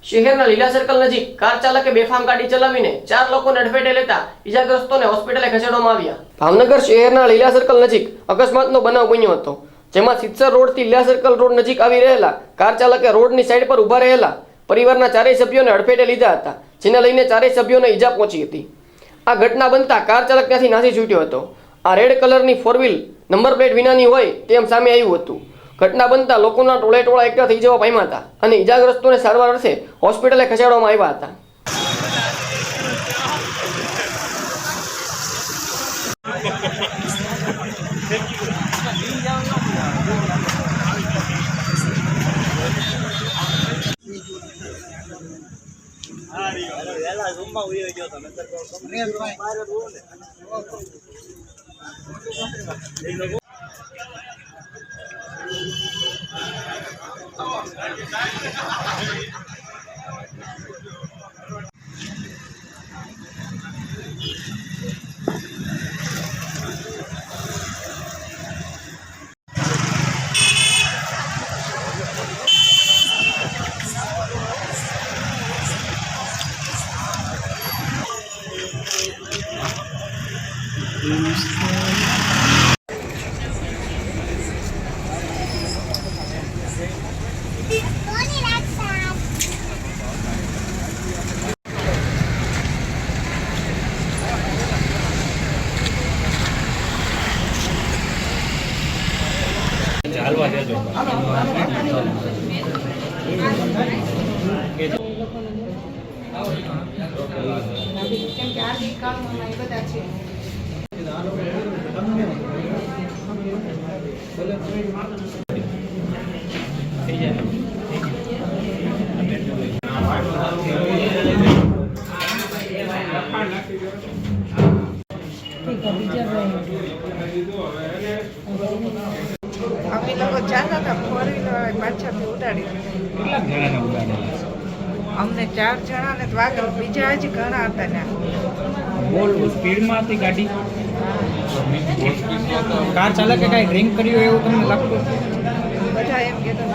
શહેરના લીલા સર્કલ નજીક કાર ચાલકે બેફામ ગાડી ચલાવીને 4 લોકોને અડફેટે લેતા ઈજાગ્રસ્તોને હોસ્પિટલે ખસેડવામાં આવ્યા। ભાવનગર શહેરના લીલા સર્કલ નજીક અકસ્માતનો બનાવ બન્યો હતો, જેમાં સિત્સર રોડથી લીલા સર્કલ રોડ નજીક આવી રહેલા કાર ચાલકે રોડની સાઈડ પર ઊભા રહેલા પરિવારના 4 સભ્યોને અડફેટે લીધા હતા, જેને લઈને 4 સભ્યોને ઈજા પહોંચી હતી। આ ઘટના બનતા કાર ચાલક ત્યાંથી નાસી છૂટ્યો હતો। આ રેડ કલરની 4 વ્હીલ નંબર પ્લેટ વિનાની હોય તેમ સામે આવ્યું હતું। ઘટના બનતા લોકોના ટોળે એકઠા થઈ જવા પામ્યા હતા અને ઈજાગ્રસ્તોને સારવાર અર્થે હોસ્પિટલે ખસેડવામાં આવ્યા હતા। ચાલવા દેજો અમે લોકો ચાલતા હતા, 4 વ્હીલર પાછળથી ઉડાડી અમને 4 જણાને તો વાગેલ, બીજા હજી ઘણા હતા ને બોલ સ્પીડમાં હતી ગાડી। કાર ચાલકે કાંઈ ડ્રિંક કર્યું એવું તમને લાગતું? બધા એમ કહેતા